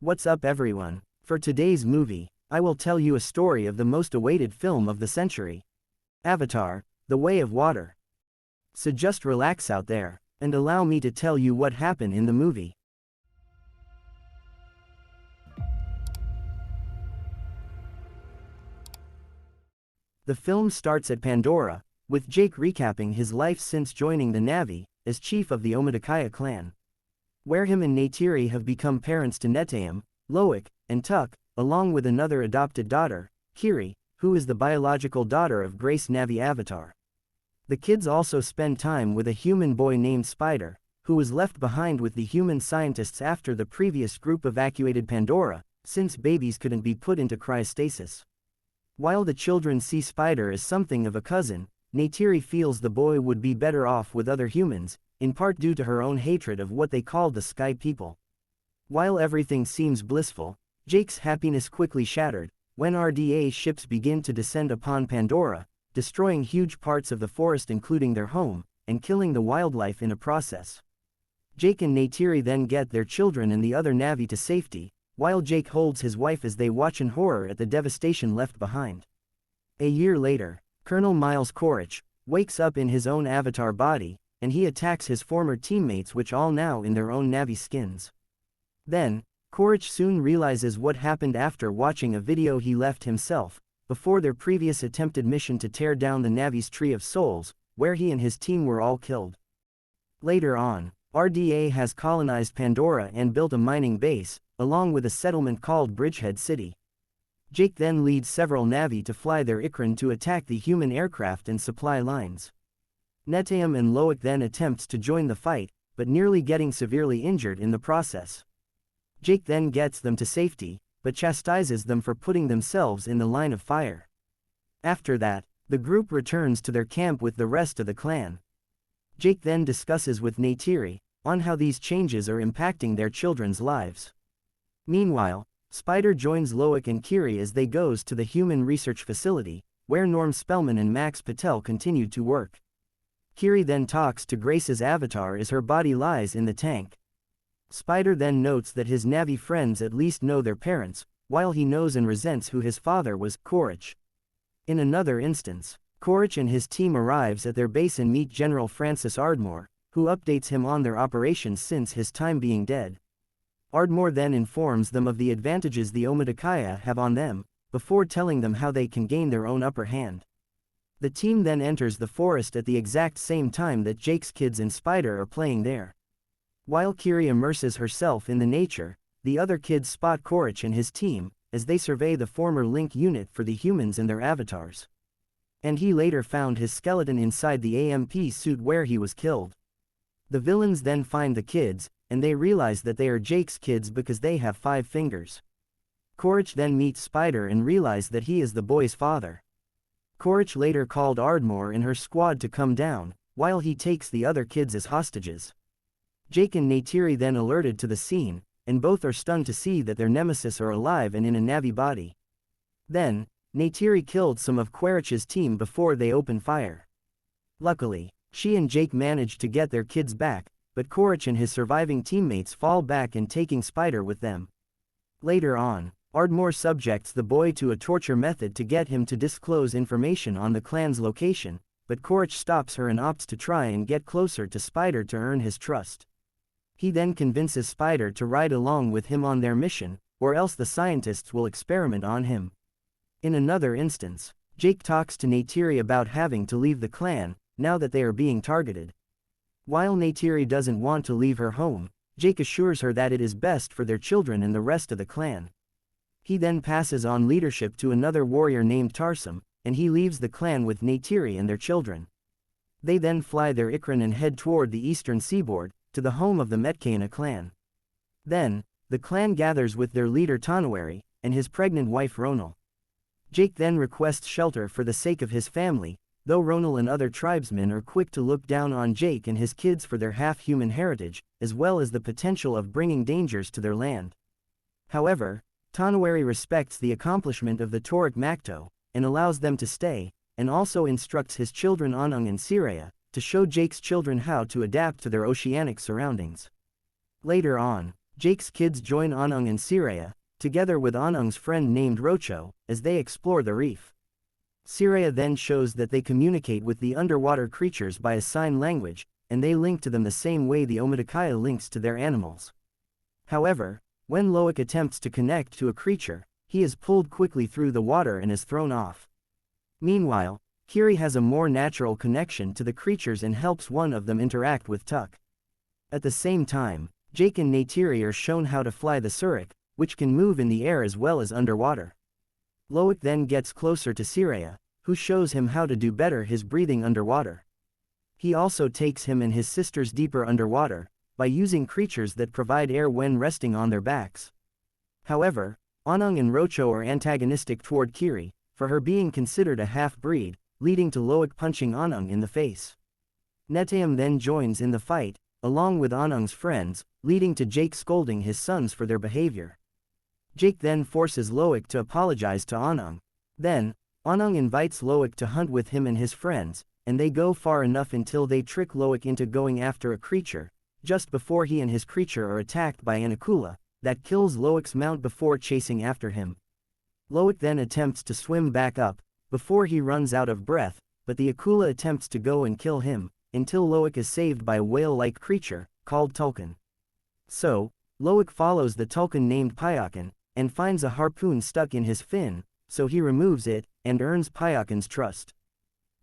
What's up everyone? For today's movie, I will tell you a story of the most awaited film of the century. Avatar, The Way of Water. So just relax out there, and allow me to tell you what happened in the movie. The film starts at Pandora, with Jake recapping his life since joining the Na'vi, as chief of the Omaticaya clan. Where him and Neytiri have become parents to Neteyam, Loic, and Tuk, along with another adopted daughter, Kiri, who is the biological daughter of Grace Na'vi Avatar. The kids also spend time with a human boy named Spider, who was left behind with the human scientists after the previous group evacuated Pandora, since babies couldn't be put into cryostasis. While the children see Spider as something of a cousin, Neytiri feels the boy would be better off with other humans, in part due to her own hatred of what they called the Sky People. While everything seems blissful, Jake's happiness quickly shattered, when RDA ships begin to descend upon Pandora, destroying huge parts of the forest including their home, and killing the wildlife in a process. Jake and Neytiri then get their children and the other Na'vi to safety, while Jake holds his wife as they watch in horror at the devastation left behind. A year later, Colonel Miles Quaritch wakes up in his own avatar body, and he attacks his former teammates, which all now in their own Na'vi skins. Then, Quaritch soon realizes what happened after watching a video he left himself, before their previous attempted mission to tear down the Na'vi's Tree of Souls, where he and his team were all killed. Later on, RDA has colonized Pandora and built a mining base, along with a settlement called Bridgehead City. Jake then leads several Na'vi to fly their Ikran to attack the human aircraft and supply lines. Neteyam and Loic then attempts to join the fight, but nearly getting severely injured in the process. Jake then gets them to safety, but chastises them for putting themselves in the line of fire. After that, the group returns to their camp with the rest of the clan. Jake then discusses with Neytiri on how these changes are impacting their children's lives. Meanwhile, Spider joins Loic and Kiri as they goes to the human research facility, where Norm Spellman and Max Patel continued to work. Kiri then talks to Grace's avatar as her body lies in the tank. Spider then notes that his Na'vi friends at least know their parents, while he knows and resents who his father was, Quaritch. In another instance, Quaritch and his team arrives at their base and meet General Francis Ardmore, who updates him on their operations since his time being dead. Ardmore then informs them of the advantages the Omaticaya have on them, before telling them how they can gain their own upper hand. The team then enters the forest at the exact same time that Jake's kids and Spider are playing there. While Kiri immerses herself in the nature, the other kids spot Quaritch and his team, as they survey the former Link unit for the humans and their avatars. And he later found his skeleton inside the AMP suit where he was killed. The villains then find the kids, and they realize that they are Jake's kids because they have 5 fingers. Quaritch then meets Spider and realizes that he is the boy's father. Quaritch later called Ardmore and her squad to come down, while he takes the other kids as hostages. Jake and Neytiri then alerted to the scene, and both are stunned to see that their nemesis are alive and in a Na'vi body. Then, Neytiri killed some of Quaritch's team before they opened fire. Luckily, she and Jake managed to get their kids back, but Quaritch and his surviving teammates fall back and taking Spider with them. Later on, Ardmore subjects the boy to a torture method to get him to disclose information on the clan's location, but Quaritch stops her and opts to try and get closer to Spider to earn his trust. He then convinces Spider to ride along with him on their mission, or else the scientists will experiment on him. In another instance, Jake talks to Neytiri about having to leave the clan, now that they are being targeted. While Neytiri doesn't want to leave her home, Jake assures her that it is best for their children and the rest of the clan. He then passes on leadership to another warrior named Tarsum, and he leaves the clan with Neytiri and their children. They then fly their Ikran and head toward the eastern seaboard, to the home of the Metkayina clan. Then, the clan gathers with their leader Tonawari, and his pregnant wife Ronal. Jake then requests shelter for the sake of his family, though Ronal and other tribesmen are quick to look down on Jake and his kids for their half-human heritage, as well as the potential of bringing dangers to their land. However, Tonawari respects the accomplishment of the Torik Makto, and allows them to stay, and also instructs his children Anung and Sireya, to show Jake's children how to adapt to their oceanic surroundings. Later on, Jake's kids join Anung and Siraya, together with Anung's friend named Rocho, as they explore the reef. Siraya then shows that they communicate with the underwater creatures by a sign language, and they link to them the same way the Omaticaya links to their animals. However, when Loic attempts to connect to a creature, he is pulled quickly through the water and is thrown off. Meanwhile, Kiri has a more natural connection to the creatures and helps one of them interact with Tuck. At the same time, Jake and Neytiri are shown how to fly the Surik, which can move in the air as well as underwater. Loic then gets closer to Siraya, who shows him how to do better his breathing underwater. He also takes him and his sisters deeper underwater, by using creatures that provide air when resting on their backs. However, Anung and Rocho are antagonistic toward Kiri, for her being considered a half-breed, leading to Loic punching Anung in the face. Neteyam then joins in the fight, along with Anung's friends, leading to Jake scolding his sons for their behavior. Jake then forces Loic to apologize to Anung. Then, Anung invites Loic to hunt with him and his friends, and they go far enough until they trick Loic into going after a creature, just before he and his creature are attacked by an akula, that kills Loic's mount before chasing after him. Loic then attempts to swim back up, before he runs out of breath, but the akula attempts to go and kill him, until Loic is saved by a whale-like creature, called Tulkun. So, Loic follows the Tulkun named Pyakin, and finds a harpoon stuck in his fin, so he removes it, and earns Pyakin's trust.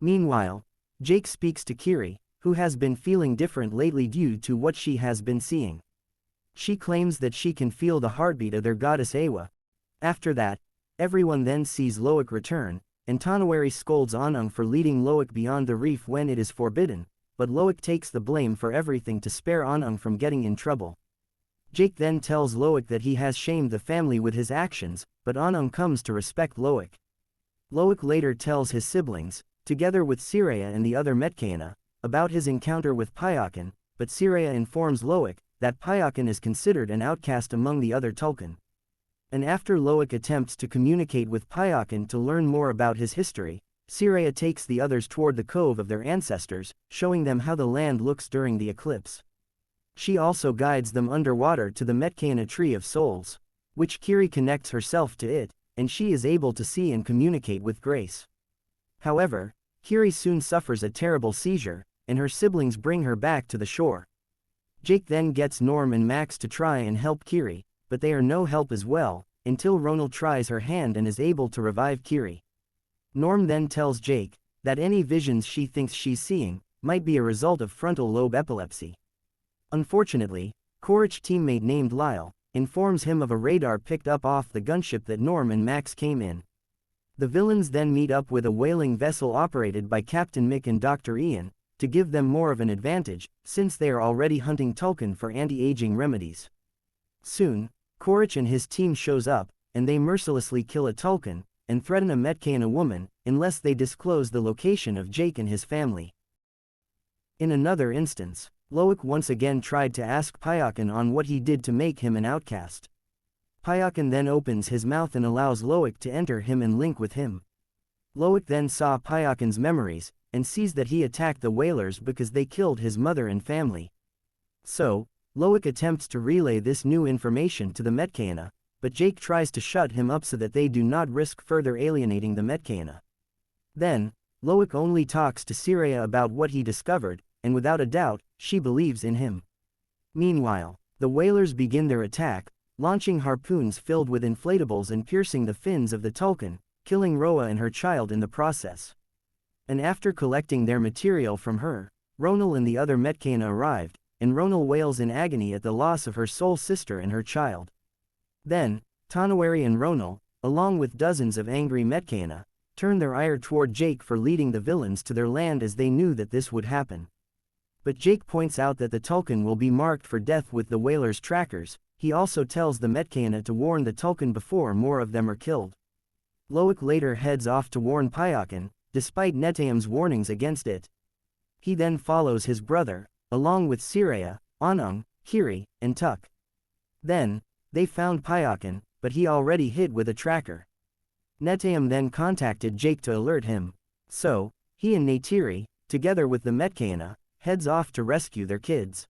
Meanwhile, Jake speaks to Kiri, who has been feeling different lately due to what she has been seeing. She claims that she can feel the heartbeat of their goddess Awa. After that, everyone then sees Loic return, and Tonawari scolds Anung for leading Loic beyond the reef when it is forbidden, but Loic takes the blame for everything to spare Anung from getting in trouble. Jake then tells Loic that he has shamed the family with his actions, but Anung comes to respect Loic. Loic later tells his siblings, together with Siraya and the other Metkayana, about his encounter with Pyakin, but Siraya informs Loic that Pyakin is considered an outcast among the other Tulkun. And after Loic attempts to communicate with Pyakin to learn more about his history, Siraya takes the others toward the cove of their ancestors, showing them how the land looks during the eclipse. She also guides them underwater to the Metkayana Tree of Souls, which Kiri connects herself to it, and she is able to see and communicate with grace. However, Kiri soon suffers a terrible seizure, and her siblings bring her back to the shore. Jake then gets Norm and Max to try and help Kiri, but they are no help as well, until Ronald tries her hand and is able to revive Kiri. Norm then tells Jake that any visions she thinks she's seeing might be a result of frontal lobe epilepsy. Unfortunately, Quaritch teammate named Lyle informs him of a radar picked up off the gunship that Norm and Max came in. The villains then meet up with a whaling vessel operated by Captain Mick and Dr. Ian, to give them more of an advantage, since they are already hunting Tulkun for anti-aging remedies. Soon, Quaritch and his team shows up, and they mercilessly kill a Tulkun, and threaten a Metkayana woman, unless they disclose the location of Jake and his family. In another instance, Loic once again tried to ask Pyakin on what he did to make him an outcast. Pyakin then opens his mouth and allows Loic to enter him and link with him. Loic then saw Pyakin's memories, and sees that he attacked the whalers because they killed his mother and family. So, Loic attempts to relay this new information to the Metkayana, but Jake tries to shut him up so that they do not risk further alienating the Metkayana. Then, Loic only talks to Siraya about what he discovered, and without a doubt, she believes in him. Meanwhile, the whalers begin their attack, launching harpoons filled with inflatables and piercing the fins of the Tulkun, killing Roa and her child in the process. And after collecting their material from her, Ronal and the other Metkayana arrived, and Ronal wails in agony at the loss of her soul sister and her child. Then, Tonawari and Ronal, along with dozens of angry Metkayana, turn their ire toward Jake for leading the villains to their land as they knew that this would happen. But Jake points out that the Tulkun will be marked for death with the whalers' trackers. He also tells the Metkayana to warn the Tulkun before more of them are killed. Loic later heads off to warn Pyakin, despite Neteyam's warnings against it. He then follows his brother, along with Siraya, Anung, Kiri, and Tuck. Then, they found Pyakin, but he already hid with a tracker. Neteyam then contacted Jake to alert him. So, he and Neytiri, together with the Metkayana, heads off to rescue their kids.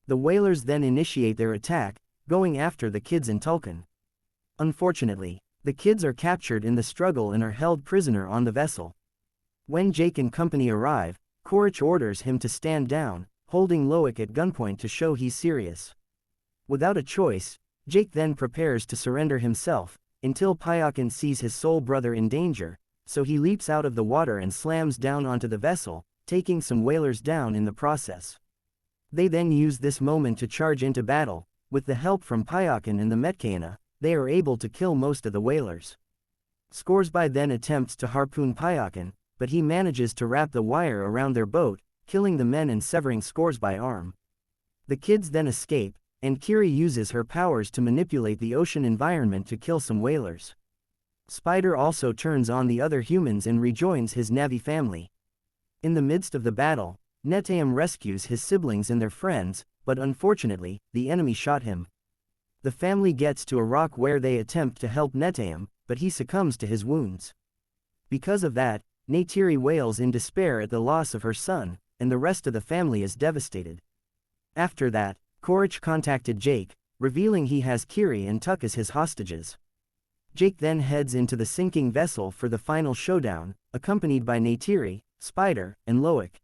The whalers then initiate their attack, going after the kids in Tulkan. Unfortunately, the kids are captured in the struggle and are held prisoner on the vessel. When Jake and company arrive, Quaritch orders him to stand down, holding Loic at gunpoint to show he's serious. Without a choice, Jake then prepares to surrender himself, until Pyakin sees his soul brother in danger, so he leaps out of the water and slams down onto the vessel, taking some whalers down in the process. They then use this moment to charge into battle. With the help from Pyakin and the Metkayana, they are able to kill most of the whalers. Scoresby then attempts to harpoon Pyakin, but he manages to wrap the wire around their boat, killing the men and severing Scoresby's arm. The kids then escape, and Kiri uses her powers to manipulate the ocean environment to kill some whalers. Spider also turns on the other humans and rejoins his Na'vi family. In the midst of the battle, Neteyam rescues his siblings and their friends, but unfortunately, the enemy shot him. The family gets to a rock where they attempt to help Neteyam, but he succumbs to his wounds. Because of that, Neytiri wails in despair at the loss of her son, and the rest of the family is devastated. After that, Quaritch contacted Jake, revealing he has Kiri and Tuck as his hostages. Jake then heads into the sinking vessel for the final showdown, accompanied by Neytiri, Spider, and Loic.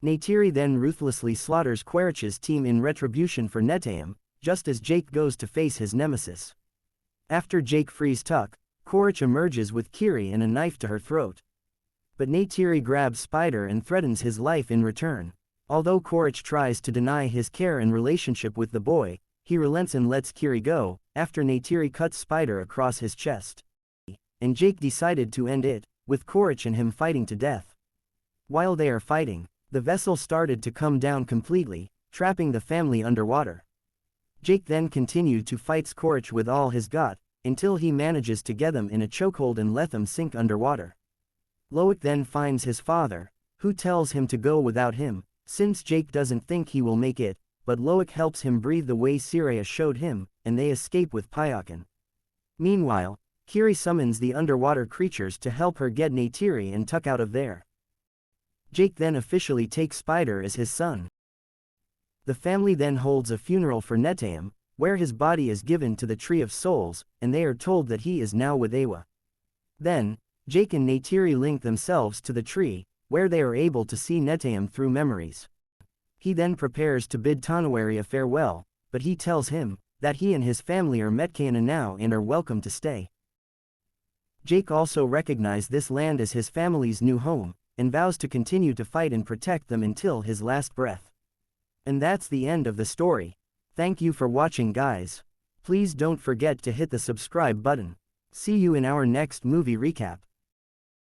Neytiri then ruthlessly slaughters Quaritch's team in retribution for Neteyam, just as Jake goes to face his nemesis. After Jake frees Tuck, Quaritch emerges with Kiri and a knife to her throat. But Neytiri grabs Spider and threatens his life in return. Although Quaritch tries to deny his care and relationship with the boy, he relents and lets Kiri go, after Neytiri cuts Spider across his chest. And Jake decided to end it, with Quaritch and him fighting to death. While they are fighting, the vessel started to come down completely, trapping the family underwater. Jake then continued to fight Quaritch with all his got, until he manages to get them in a chokehold and let them sink underwater. Loic then finds his father, who tells him to go without him, since Jake doesn't think he will make it, but Loic helps him breathe the way Siraya showed him, and they escape with Pyakin. Meanwhile, Kiri summons the underwater creatures to help her get Neytiri and Tuck out of there. Jake then officially takes Spider as his son. The family then holds a funeral for Neteyam, where his body is given to the Tree of Souls, and they are told that he is now with Awa. Then, Jake and Neytiri link themselves to the tree, where they are able to see Neteyam through memories. He then prepares to bid Tonawari a farewell, but he tells him that he and his family are Metkayana now and are welcome to stay. Jake also recognizes this land as his family's new home, and vows to continue to fight and protect them until his last breath. And that's the end of the story. Thank you for watching, guys. Please don't forget to hit the subscribe button. See you in our next movie recap.